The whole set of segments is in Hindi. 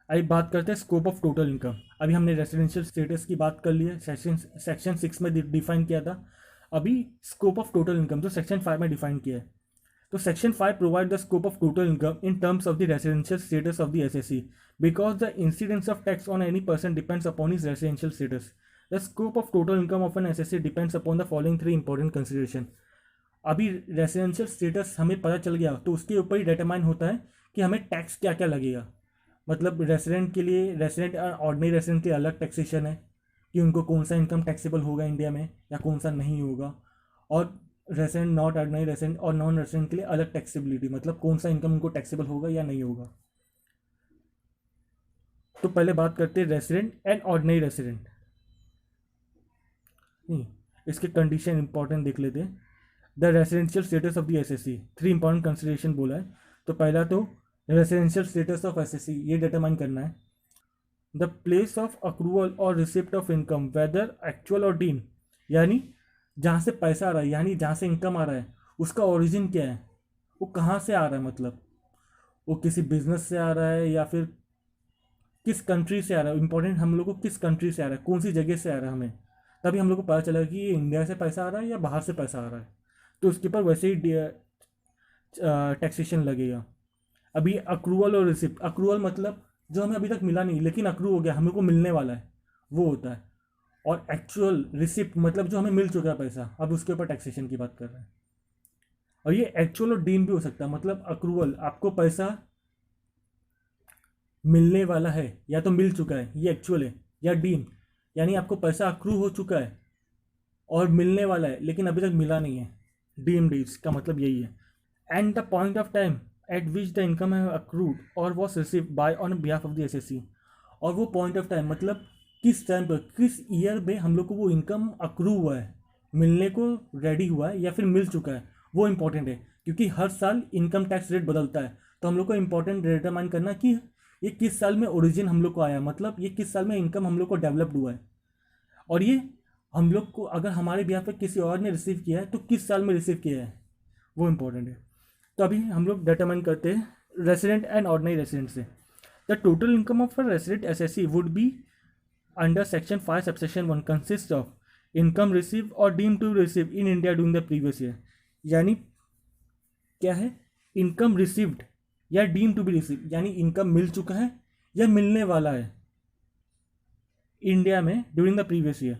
अभी बात करते हैं स्कोप ऑफ टोटल इनकम। अभी हमने रेसिडेंशियल स्टेटस की बात कर ली है, सेक्शन 6 में डिफाइन किया था। अभी स्कोप ऑफ टोटल इनकम जो सेक्शन 5 में डिफाइन किया है। तो section 5 provide the scope of total income in terms of the residential status of the assessee because the incidence of tax on any person depends upon his residential status. The scope of total income of an assessee depends upon the following 3 important consideration. अभी रेसिडेंशियल स्टेटस हमें पता चल गया तो उसके ऊपर ही डिटरमाइन होता है कि हमें टैक्स क्या क्या लगेगा। मतलब रेसिडेंट के लिए, रेसिडेंट और ऑर्डिनरी रेसिडेंट के अलग टैक्सेशन है कि उनको कौन सा इनकम टैक्सेबल होगा इंडिया में या कौन सा नहीं होगा। और रेसिडेंट, नॉट ऑर्डिनरी रेसिडेंट और नॉन रेसिडेंट के लिए अलग टैक्सेबिलिटी, मतलब कौन सा इनकम उनको टैक्सेबल होगा या नहीं होगा। तो पहले बात करते हैं रेसिडेंट एंड ऑर्डिनरी रेसिडेंट। नहीं, इसके कंडीशन इंपॉर्टेंट देख लेते हैं। The residential status of the assessee, 3 important consideration बोला है। तो पहला तो रेसिडेंशियल स्टेटस ऑफ एसएससी ये डिटरमाइन करना है। द प्लेस ऑफ अक्रूवल और receipt of income whether actual और डीम, यानी जहाँ से पैसा आ रहा है, यानी जहाँ से इनकम आ रहा है उसका ओरिजिन क्या है, वो कहाँ से आ रहा है, मतलब वो किसी बिजनेस से आ रहा है या फिर किस कंट्री से आ रहा है। इंपॉर्टेंट हम लोग को किस कंट्री से आ रहा है, कौन सी जगह से आ रहा है हमें, तभी हम लोग को पता चलेगा कि ये इंडिया से पैसा आ रहा है या बाहर से पैसा आ रहा है। तो उसके ऊपर वैसे ही टैक्सेशन लगेगा। अभी अक्रूवल और रिसिप्ट, अक्रूवल मतलब जो हमें अभी तक मिला नहीं लेकिन अक्रू हो गया, हमें को मिलने वाला है, वो होता है। और एक्चुअल रिसिप्ट मतलब जो हमें मिल चुका है पैसा, अब उसके ऊपर टैक्सेशन की बात कर रहे हैं। और ये एक्चुअल और डीम भी हो सकता है, मतलब अक्रूवल आपको पैसा मिलने वाला है या तो मिल चुका है, ये एक्चुअल है। या डीम यानी आपको पैसा अक्रू हो चुका है और मिलने वाला है लेकिन अभी तक मिला नहीं है, डीम डीज का मतलब यही है। And the point of time eight which the income है अक्रूड और was receive by on behalf of the SSC. और वो पॉइंट ऑफ टाइम मतलब किस टाइम पर, किस ईयर में हम लोग को वो इनकम अक्रू हुआ है, मिलने को रेडी हुआ है या फिर मिल चुका है, वो इंपॉर्टेंट है। क्योंकि हर साल इनकम टैक्स रेट बदलता है, तो हम लोग को इंपॉर्टेंट डिटरमाइन करना कि ये किस साल में ओरिजिन हम लोग को आया, मतलब ये किस साल में इनकम हम लोग को डेवलप्ड हुआ है। और ये हम लोग को अगर हमारे बिहार पर किसी और ने रिसीव किया है तो किस साल में रिसीव किया है, वो इंपॉर्टेंट है। तो अभी हम लोग डिटरमाइन करते हैं रेसिडेंट एंड ऑर्डिनरी रेसिडेंट से। The total income of a resident SSC would be under section 5 subsection 1 consist of income receive or deem to receive in India during the previous year. यानी क्या है, इनकम रिसीव्ड या डीम टू बी रिसीव, यानी इनकम मिल चुका है या मिलने वाला है इंडिया में during the previous year.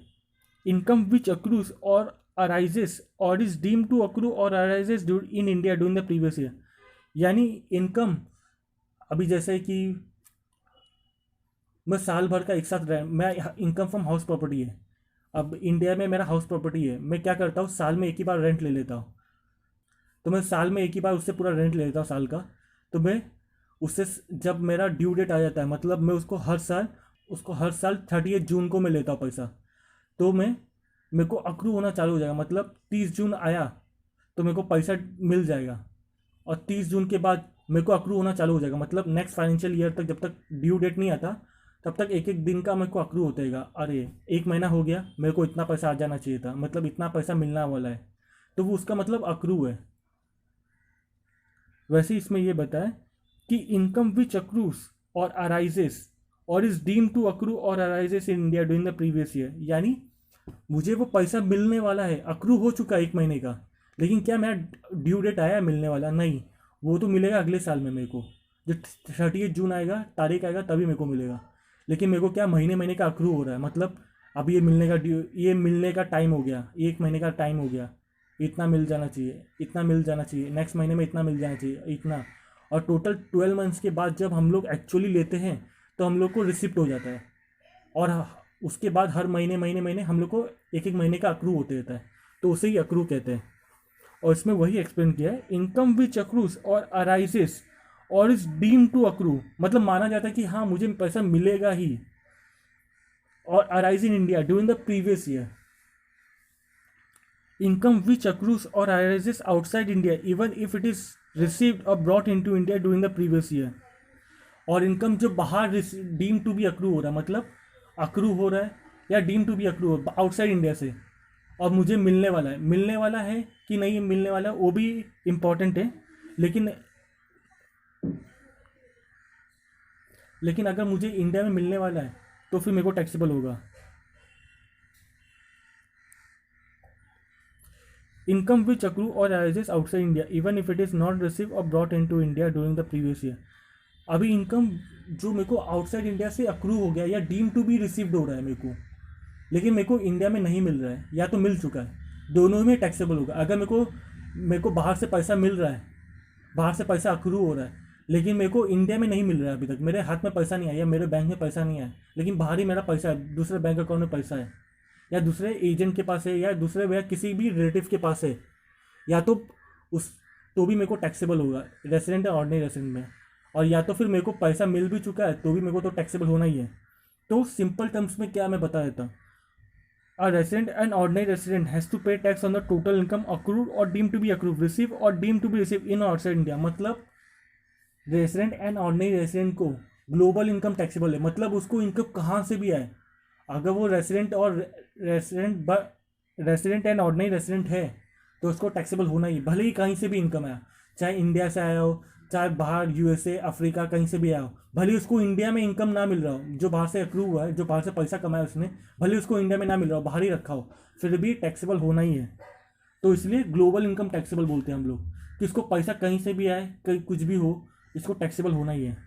Income which accrues or arises or is deemed to accrue or arises in India during the previous year। यानी इनकम, अभी जैसे कि मैं साल भर का एक साथ मैं इनकम फ्रॉम हाउस प्रॉपर्टी है, अब इंडिया में मेरा हाउस प्रॉपर्टी है, मैं क्या करता हूँ साल में एक ही बार रेंट ले लेता हूँ। तो मैं साल में एक ही बार उससे पूरा रेंट ले लेता हूँ साल का। तो मैं उससे जब मेरा ड्यू डेट आ जाता है, मतलब मैं उसको हर साल 30 जून को मैं लेता हूँ पैसा, तो मेरे को अक्रू होना चालू हो जाएगा। मतलब 30 जून आया तो मेरे को पैसा मिल जाएगा, और 30 जून के बाद मेरे को अक्रू होना चालू हो जाएगा। मतलब नेक्स्ट फाइनेंशियल ईयर तक जब तक ड्यू डेट नहीं आता तब तक एक एक दिन का मेरे को अक्रू होता रहेगा। अरे एक महीना हो गया, मेरे को इतना पैसा आ जाना चाहिए था, मतलब इतना पैसा मिलना वाला है, तो वो उसका मतलब अक्रू है। वैसे इसमें ये बताया कि income which accrues or arises और is deem to accrue or arises in India during the previous year. यानी मुझे वो पैसा मिलने वाला है, अक्रू हो चुका है एक महीने का, लेकिन क्या मेरा ड्यू डेट आया मिलने वाला नहीं, वो तो मिलेगा अगले साल में मेरे को। जो 30 जून आएगा, तारीख आएगा, तभी मेरे को मिलेगा। लेकिन मेरे को क्या महीने महीने का अक्रू हो रहा है, मतलब अब ये मिलने का टाइम हो गया, एक महीने का टाइम हो गया, इतना मिल जाना चाहिए, इतना मिल जाना चाहिए, नेक्स्ट महीने में इतना मिल जाना चाहिए, इतना। और टोटल 12 मंथ्स के बाद जब हम लोग एक्चुअली लेते हैं तो हम लोग को रिसिप्ट हो जाता है। और उसके बाद हर महीने महीने महीने हम लोग को एक एक महीने का अक्रू होते रहता है, तो उसे ही अक्रू कहते हैं। और इसमें वही एक्सप्लेन किया है, income which accrues or arises और इज डीम टू अक्रू, मतलब माना जाता है कि हाँ मुझे पैसा मिलेगा ही, or arise in India during the previous year. Income which accrues or arises outside India even if it is received or brought in to India during the previous year. और इनकम जो बाहर डीम टू बी अक्रू हो रहा है, मतलब अक्रू हो रहा है या डीम टू बी अक्रू हो आउटसाइड इंडिया से, और मुझे मिलने वाला है कि नहीं मिलने वाला है वो भी इम्पॉर्टेंट है। लेकिन लेकिन अगर मुझे इंडिया में मिलने वाला है तो फिर मेरे को टैक्सेबल होगा। Income which accrue or arises outside India even if it is not receive or brought in to India during the previous year. अभी इनकम जो मेरे को आउटसाइड इंडिया से अक्रू हो गया या डीम टू बी रिसीव्ड हो रहा है मेरे को, लेकिन मेरे को इंडिया में नहीं मिल रहा है या तो मिल चुका है, दोनों में टैक्सेबल होगा। अगर मेरे को बाहर से पैसा मिल रहा है, बाहर से पैसा अक्रू हो रहा है, लेकिन मेरे को इंडिया में नहीं मिल रहा है, अभी तक मेरे हाथ में पैसा नहीं आया या मेरे बैंक में पैसा नहीं आया, लेकिन बाहर ही मेरा पैसा है, दूसरे बैंक अकाउंट में पैसा है या दूसरे एजेंट के पास है या दूसरे या किसी भी रिलेटिव के पास है, या तो उस तो भी मेरे को टैक्सेबल होगा रेसिडेंट या ऑर्डिनरी रेसिडेंट में। और या तो फिर मेरे को पैसा मिल भी चुका है तो भी मेरे को तो टैक्सेबल होना ही है। तो सिंपल टर्म्स में क्या मैं बता देता हूँ, A resident and ordinary resident has to pay tax on the total income accrued or deemed to be accrued, receive or deemed to be received in or outside India। मतलब रेसिडेंट एंड ऑर्डिनरी रेसिडेंट को ग्लोबल इनकम टैक्सेबल है, मतलब उसको इनकम कहाँ से भी आए, अगर वो रेसिडेंट एंड ऑर्डिनरी रेसिडेंट है तो उसको टैक्सेबल होना ही, भले ही कहीं से भी इनकम आया, चाहे इंडिया से आया हो, चाहे बाहर यूएसए अफ्रीका कहीं से भी आया हो, भले उसको इंडिया में इनकम ना मिल रहा हो, जो बाहर से अक्रू हुआ है, जो बाहर से पैसा कमाया उसने, भले उसको इंडिया में ना मिल रहा हो, बाहर ही रखा हो, फिर भी टैक्सेबल होना ही है। तो इसलिए ग्लोबल इनकम टैक्सेबल बोलते हैं हम लोग कि इसको पैसा कहीं से भी आए, कहीं कुछ भी हो, इसको टैक्सेबल होना ही है।